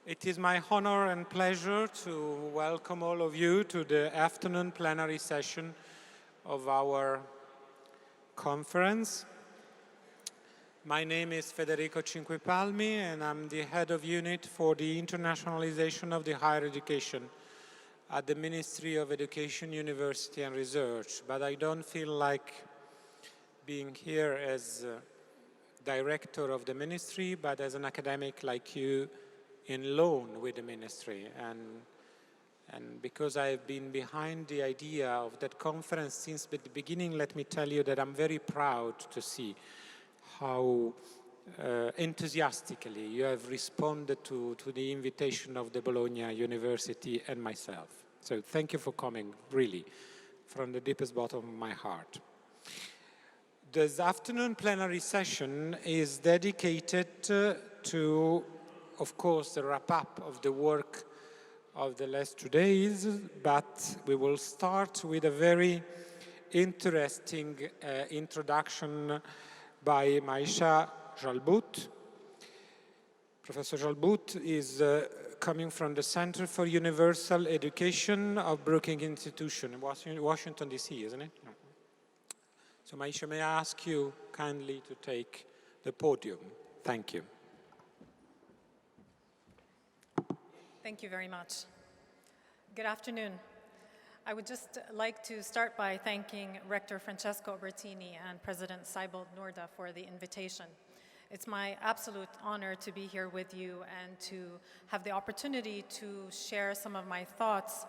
It is my honor and pleasure to welcome all of you to the afternoon plenary session of our conference. My name is Federico Cinquepalmi and I'm the head of unit for the internationalization of the higher education at the Ministry of Education, University and Research. But I don't feel like being here as director of the ministry, but as an academic like you in loan with the ministry. And because I've been behind the idea of that conference since the beginning, let me tell you that I'm very proud to see how enthusiastically you have responded to the invitation of the Bologna University and myself. So thank you for coming, really, from the deepest bottom of my heart. This afternoon plenary session is dedicated to, of course, the wrap-up of the work of the last 2 days, but we will start with a very interesting introduction by Maysa Jalbout. Professor Jalbout is coming from the Center for Universal Education of Brookings Institution in Washington, D.C., isn't it? No. So Maysa, may I ask you kindly to take the podium? Thank you. Thank you very much. Good afternoon. I would just like to start by thanking Rector Francesco Bertini and President Jalbout Noorda for the invitation. It's my absolute honor to be here with you and to have the opportunity to share some of my thoughts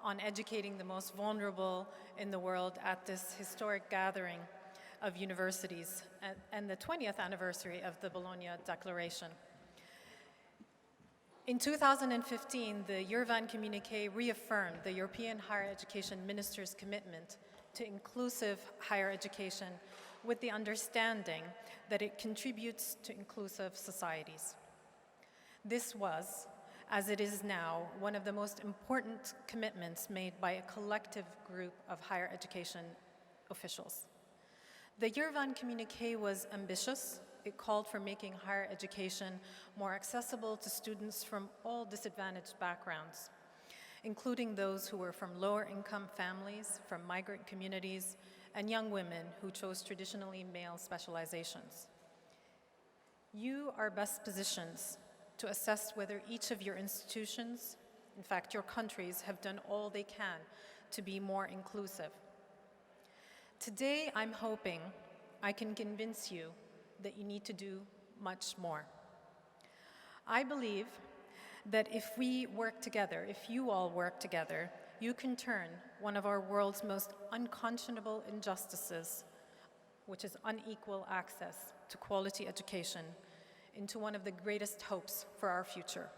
on educating the most vulnerable in the world at this historic gathering of universities and the 20th anniversary of the Bologna Declaration. In 2015, the Yerevan Communiqué reaffirmed the European higher education ministers' commitment to inclusive higher education with the understanding that it contributes to inclusive societies. This was, as it is now, one of the most important commitments made by a collective group of higher education officials. The Yerevan Communiqué was ambitious. It called for making higher education more accessible to students from all disadvantaged backgrounds, including those who were from lower-income families, from migrant communities, and young women who chose traditionally male specializations. You are best positioned to assess whether each of your institutions, in fact your countries, have done all they can to be more inclusive. Today, I'm hoping I can convince you that you need to do much more. I believe that if we work together, if you all work together, you can turn one of our world's most unconscionable injustices, which is unequal access to quality education, into one of the greatest hopes for our future.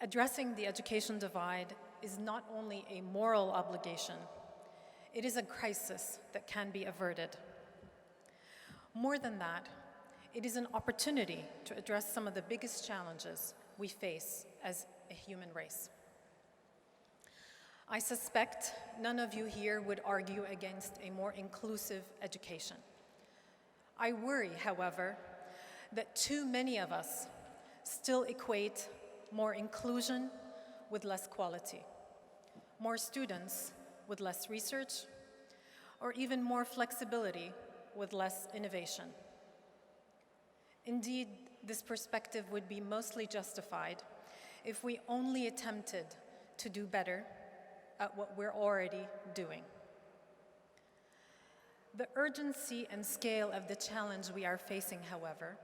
Addressing the education divide is not only a moral obligation, it is a crisis that can be averted. More than that, it is an opportunity to address some of the biggest challenges we face as a human race. I suspect none of you here would argue against a more inclusive education. I worry, however, that too many of us still equate more inclusion with less quality, more students with less research, or even more flexibility with less innovation. Indeed, this perspective would be mostly justified if we only attempted to do better at what we're already doing. The urgency and scale of the challenge we are facing, however,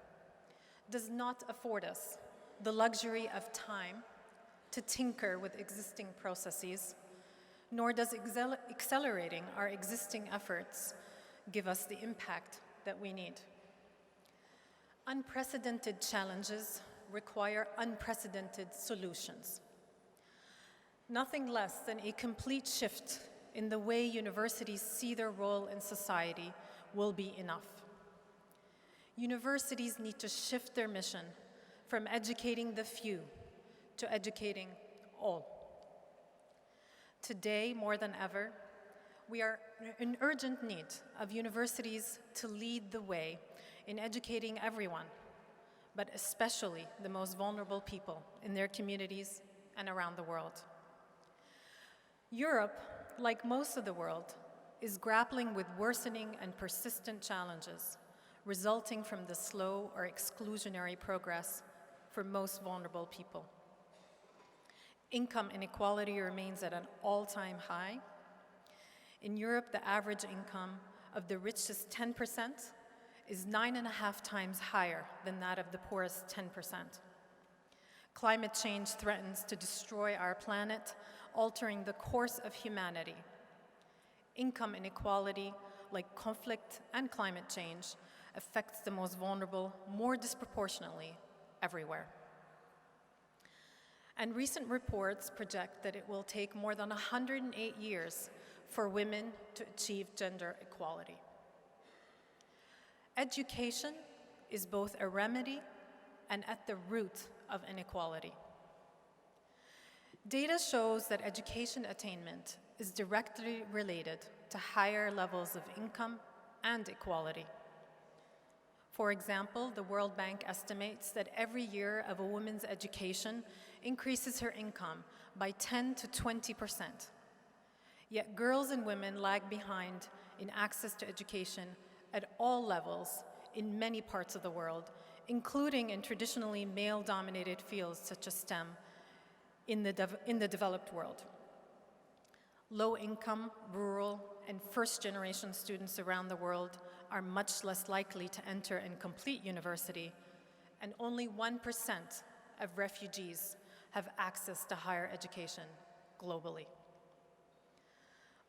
does not afford us the luxury of time to tinker with existing processes, nor does accelerating our existing efforts give us the impact that we need. Unprecedented challenges require unprecedented solutions. Nothing less than a complete shift in the way universities see their role in society will be enough. Universities need to shift their mission from educating the few to educating all. Today, more than ever, we are in urgent need of universities to lead the way in educating everyone, but especially the most vulnerable people in their communities and around the world. Europe, like most of the world, is grappling with worsening and persistent challenges resulting from the slow or exclusionary progress for most vulnerable people. Income inequality remains at an all-time high. In Europe, the average income of the richest 10% is 9.5 times higher than that of the poorest 10%. Climate change threatens to destroy our planet, altering the course of humanity. Income inequality, like conflict and climate change, affects the most vulnerable more disproportionately everywhere. And recent reports project that it will take more than 108 years for women to achieve gender equality. Education is both a remedy and at the root of inequality. Data shows that education attainment is directly related to higher levels of income and equality. For example, the World Bank estimates that every year of a woman's education increases her income by 10 to 20%. Yet girls and women lag behind in access to education at all levels in many parts of the world, including in traditionally male-dominated fields such as STEM in the developed world. Low-income, rural, and first-generation students around the world are much less likely to enter and complete university, and only 1% of refugees have access to higher education globally.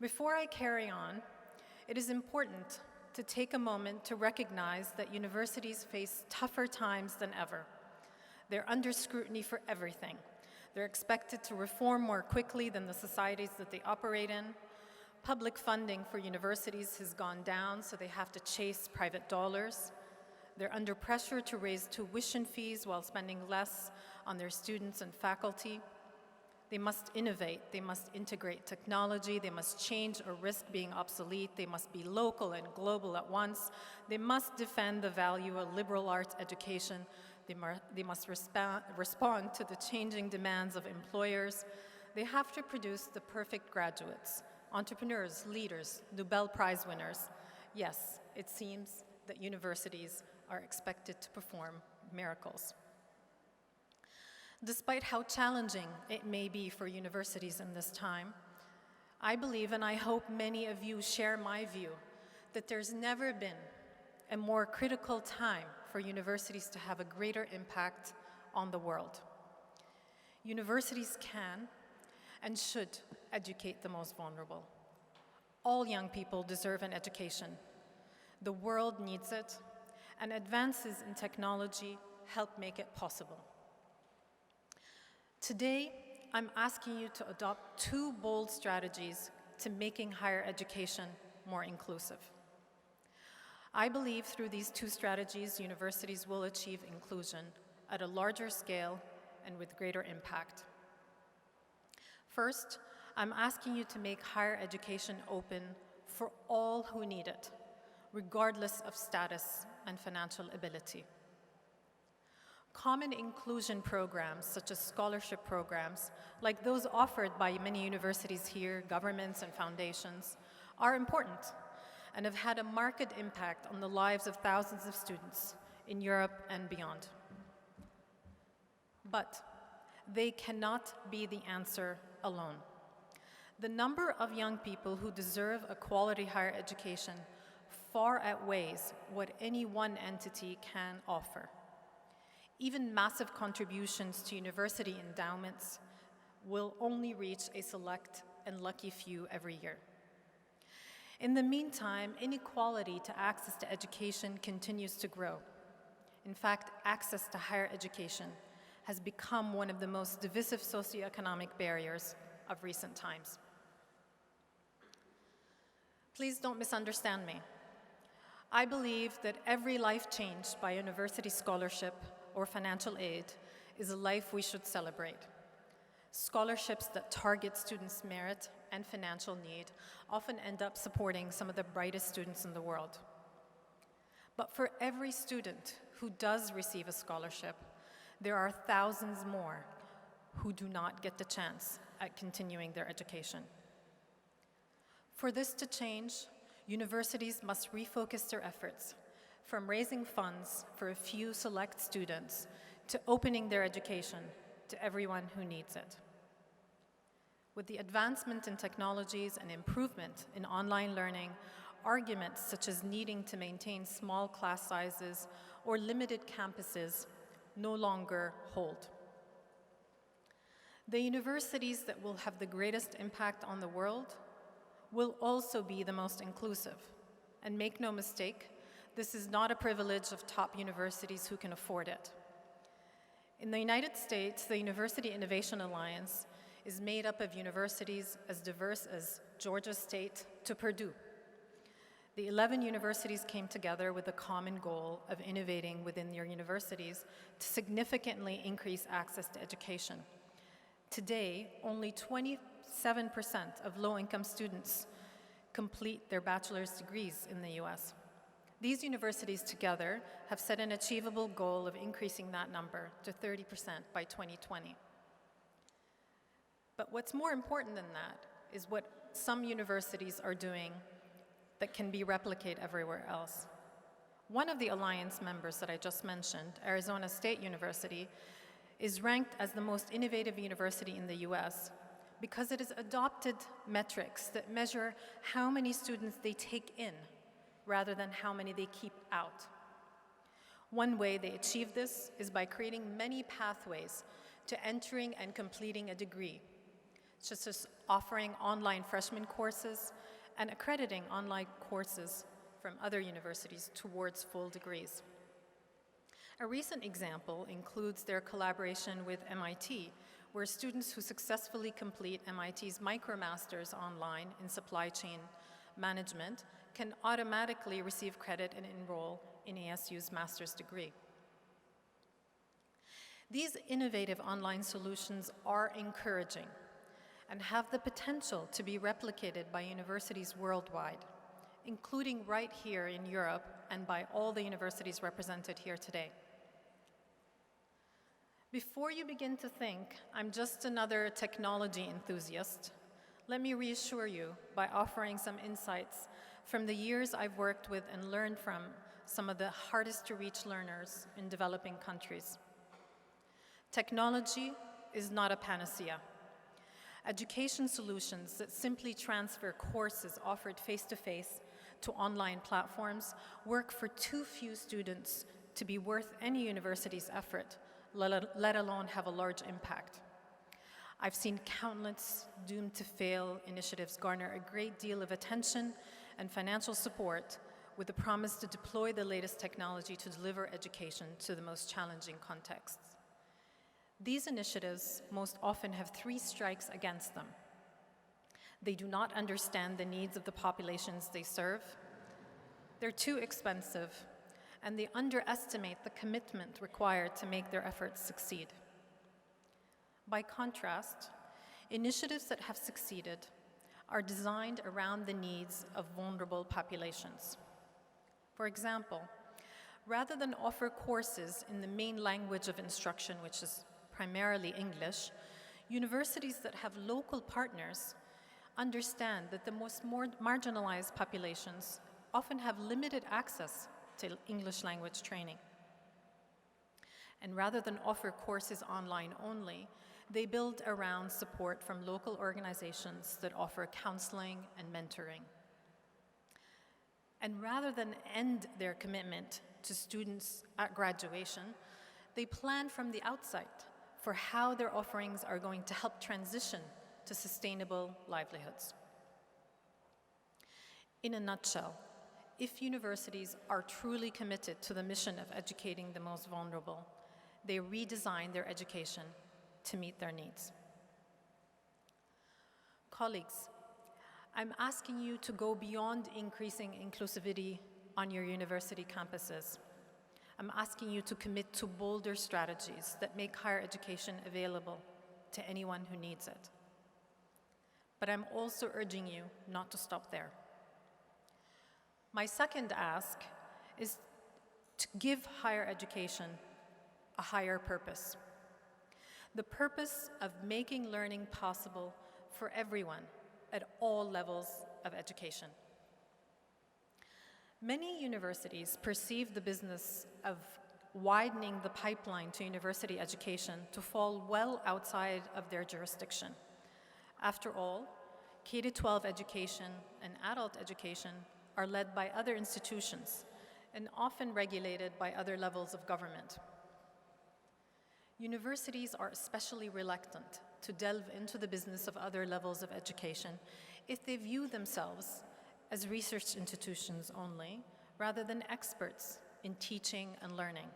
Before I carry on, it is important to take a moment to recognize that universities face tougher times than ever. They're under scrutiny for everything. They're expected to reform more quickly than the societies that they operate in. Public funding for universities has gone down, so they have to chase private dollars. They're under pressure to raise tuition fees while spending less on their students and faculty. They must innovate, they must integrate technology, they must change or risk being obsolete, they must be local and global at once, they must defend the value of liberal arts education, they must respond to the changing demands of employers, they have to produce the perfect graduates, entrepreneurs, leaders, Nobel Prize winners. Yes, it seems that universities are expected to perform miracles. Despite how challenging it may be for universities in this time, I believe, and I hope many of you share my view, that there's never been a more critical time for universities to have a greater impact on the world. Universities can and should educate the most vulnerable. All young people deserve an education. The world needs it, and advances in technology help make it possible. Today, I'm asking you to adopt two bold strategies to making higher education more inclusive. I believe through these two strategies, universities will achieve inclusion at a larger scale and with greater impact. First, I'm asking you to make higher education open for all who need it, regardless of status and financial ability. Common inclusion programs, such as scholarship programs, like those offered by many universities here, governments and foundations, are important and have had a marked impact on the lives of thousands of students in Europe and beyond. But they cannot be the answer alone. The number of young people who deserve a quality higher education far outweighs what any one entity can offer. Even massive contributions to university endowments will only reach a select and lucky few every year. In the meantime, inequality to access to education continues to grow. In fact, access to higher education has become one of the most divisive socioeconomic barriers of recent times. Please don't misunderstand me. I believe that every life changed by university scholarship or financial aid is a life we should celebrate. Scholarships that target students' merit and financial need often end up supporting some of the brightest students in the world. But for every student who does receive a scholarship, there are thousands more who do not get the chance at continuing their education. For this to change, universities must refocus their efforts from raising funds for a few select students to opening their education to everyone who needs it. With the advancement in technologies and improvement in online learning, arguments such as needing to maintain small class sizes or limited campuses no longer hold. The universities that will have the greatest impact on the world will also be the most inclusive. And make no mistake, this is not a privilege of top universities who can afford it. In the United States, the University Innovation Alliance is made up of universities as diverse as Georgia State to Purdue. The 11 universities came together with the common goal of innovating within their universities to significantly increase access to education. Today, only 27% of low-income students complete their bachelor's degrees in the US. These universities together have set an achievable goal of increasing that number to 30% by 2020. But what's more important than that is what some universities are doing that can be replicated everywhere else. One of the alliance members that I just mentioned, Arizona State University, is ranked as the most innovative university in the US because it has adopted metrics that measure how many students they take in rather than how many they keep out. One way they achieve this is by creating many pathways to entering and completing a degree, such as offering online freshman courses and accrediting online courses from other universities towards full degrees. A recent example includes their collaboration with MIT, where students who successfully complete MIT's MicroMasters online in supply chain management can automatically receive credit and enroll in ASU's master's degree. These innovative online solutions are encouraging and have the potential to be replicated by universities worldwide, including right here in Europe and by all the universities represented here today. Before you begin to think I'm just another technology enthusiast, let me reassure you by offering some insights from the years I've worked with and learned from some of the hardest to reach learners in developing countries. Technology is not a panacea. Education solutions that simply transfer courses offered face-to-face to online platforms work for too few students to be worth any university's effort, let alone have a large impact. I've seen countless doomed to fail initiatives garner a great deal of attention and financial support with the promise to deploy the latest technology to deliver education to the most challenging contexts. These initiatives most often have three strikes against them. They do not understand the needs of the populations they serve, they're too expensive, and they underestimate the commitment required to make their efforts succeed. By contrast, initiatives that have succeeded are designed around the needs of vulnerable populations. For example, rather than offer courses in the main language of instruction, which is primarily English, universities that have local partners understand that the most marginalized populations often have limited access to English language training. And rather than offer courses online only, they build around support from local organizations that offer counseling and mentoring. And rather than end their commitment to students at graduation, they plan from the outset for how their offerings are going to help transition to sustainable livelihoods. In a nutshell, if universities are truly committed to the mission of educating the most vulnerable, they redesign their education to meet their needs. Colleagues, I'm asking you to go beyond increasing inclusivity on your university campuses. I'm asking you to commit to bolder strategies that make higher education available to anyone who needs it. But I'm also urging you not to stop there. My second ask is to give higher education a higher purpose. The purpose of making learning possible for everyone at all levels of education. Many universities perceive the business of widening the pipeline to university education to fall well outside of their jurisdiction. After all, K-12 education and adult education are led by other institutions and often regulated by other levels of government. Universities are especially reluctant to delve into the business of other levels of education if they view themselves as research institutions only, rather than experts in teaching and learning.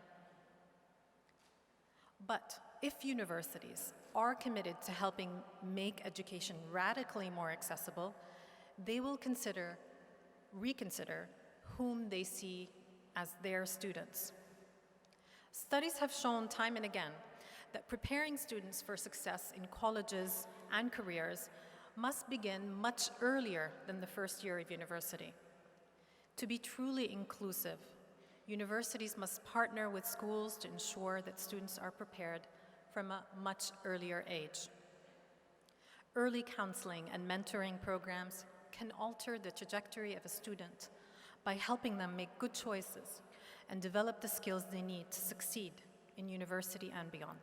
But if universities are committed to helping make education radically more accessible, they will reconsider whom they see as their students. Studies have shown time and again that preparing students for success in colleges and careers must begin much earlier than the first year of university. To be truly inclusive, universities must partner with schools to ensure that students are prepared from a much earlier age. Early counseling and mentoring programs can alter the trajectory of a student by helping them make good choices and develop the skills they need to succeed in university and beyond.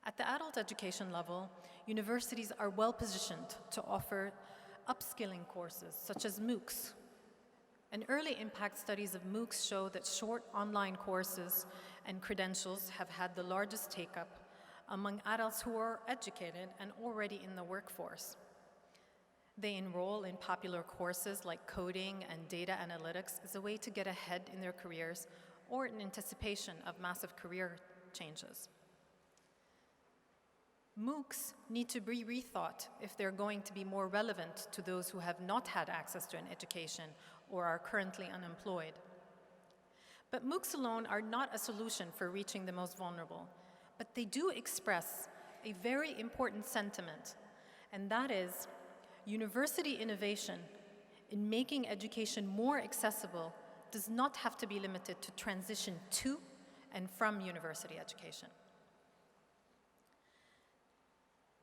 At the adult education level, universities are well positioned to offer upskilling courses such as MOOCs. And early impact studies of MOOCs show that short online courses and credentials have had the largest take-up among adults who are educated and already in the workforce. They enroll in popular courses like coding and data analytics as a way to get ahead in their careers or in anticipation of massive career changes. MOOCs need to be rethought if they're going to be more relevant to those who have not had access to an education or are currently unemployed. But MOOCs alone are not a solution for reaching the most vulnerable, but they do express a very important sentiment, and that is university innovation in making education more accessible does not have to be limited to transition to and from university education.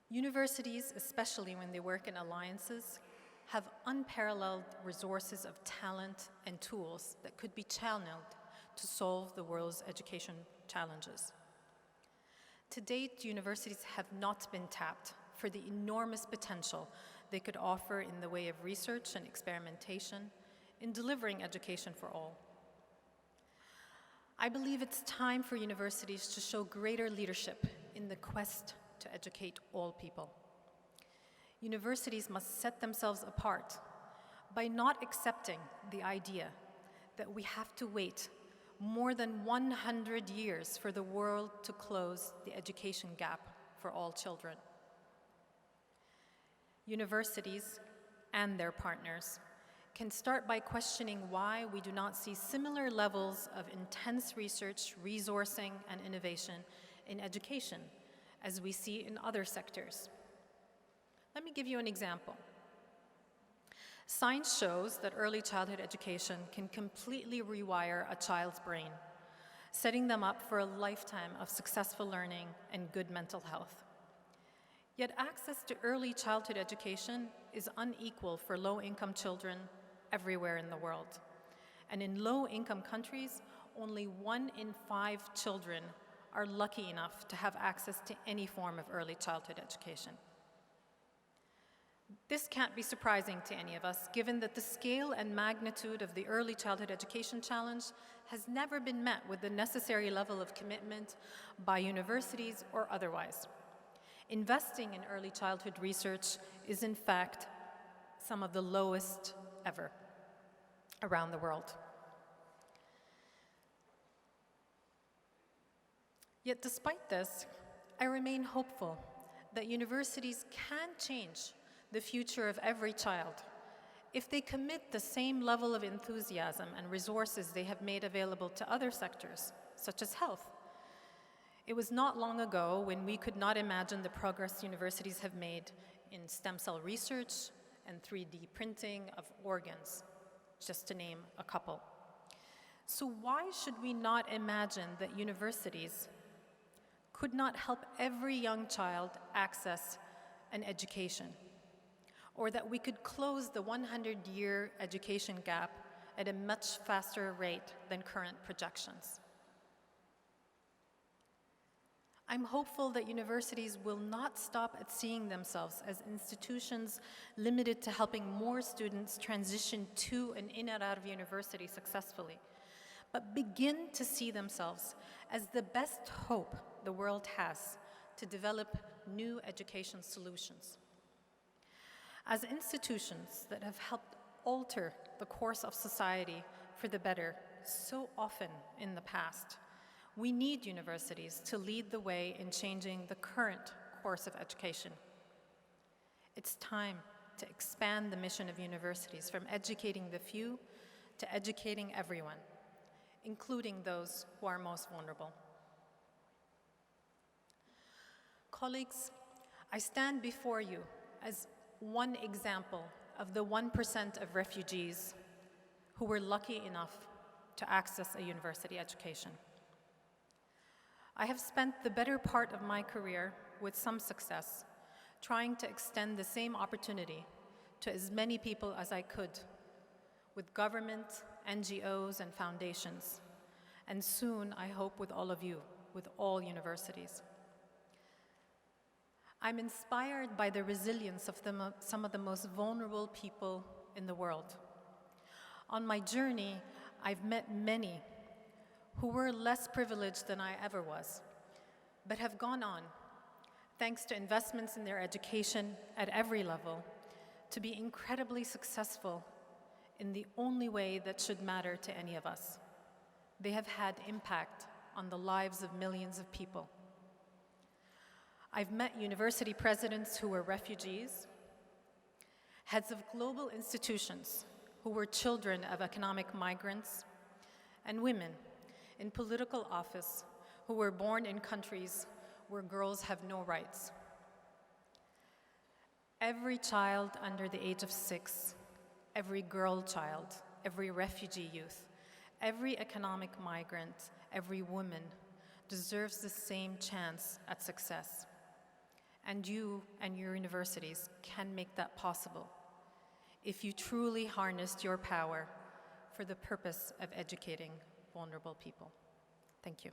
Universities, especially when they work in alliances, have unparalleled resources of talent and tools that could be channeled to solve the world's education challenges. To date, universities have not been tapped for the enormous potential they could offer in the way of research and experimentation in delivering education for all. I believe it's time for universities to show greater leadership in the quest to educate all people. Universities must set themselves apart by not accepting the idea that we have to wait more than 100 years for the world to close the education gap for all children. Universities and their partners can start by questioning why we do not see similar levels of intense research, resourcing, and innovation in education as we see in other sectors. Let me give you an example. Science shows that early childhood education can completely rewire a child's brain, setting them up for a lifetime of successful learning and good mental health. Yet access to early childhood education is unequal for low-income children everywhere in the world. And in low-income countries, only 1 in 5 children are lucky enough to have access to any form of early childhood education. This can't be surprising to any of us, given that the scale and magnitude of the early childhood education challenge has never been met with the necessary level of commitment by universities or otherwise. Investing in early childhood research is, in fact, some of the lowest ever around the world. Yet despite this, I remain hopeful that universities can change the future of every child if they commit the same level of enthusiasm and resources they have made available to other sectors, such as health. It was not long ago when we could not imagine the progress universities have made in stem cell research and 3D printing of organs, just to name a couple. So why should we not imagine that universities could not help every young child access an education, or that we could close the 100-year education gap at a much faster rate than current projections? I'm hopeful that universities will not stop at seeing themselves as institutions limited to helping more students transition to and in and out of university successfully, but begin to see themselves as the best hope the world has to develop new education solutions. As institutions that have helped alter the course of society for the better so often in the past, we need universities to lead the way in changing the current course of education. It's time to expand the mission of universities from educating the few to educating everyone, including those who are most vulnerable. Colleagues, I stand before you as one example of the 1% of refugees who were lucky enough to access a university education. I have spent the better part of my career, with some success, trying to extend the same opportunity to as many people as I could, with government, NGOs, and foundations, and soon, I hope, with all of you, with all universities. I'm inspired by the resilience of some of the most vulnerable people in the world. On my journey, I've met many who were less privileged than I ever was, but have gone on, thanks to investments in their education at every level, to be incredibly successful in the only way that should matter to any of us. They have had impact on the lives of millions of people. I've met university presidents who were refugees, heads of global institutions who were children of economic migrants, and women in political office who were born in countries where girls have no rights. Every child under the age of 6, every girl child, every refugee youth, every economic migrant, every woman deserves the same chance at success. And you and your universities can make that possible if you truly harnessed your power for the purpose of educating vulnerable people. Thank you.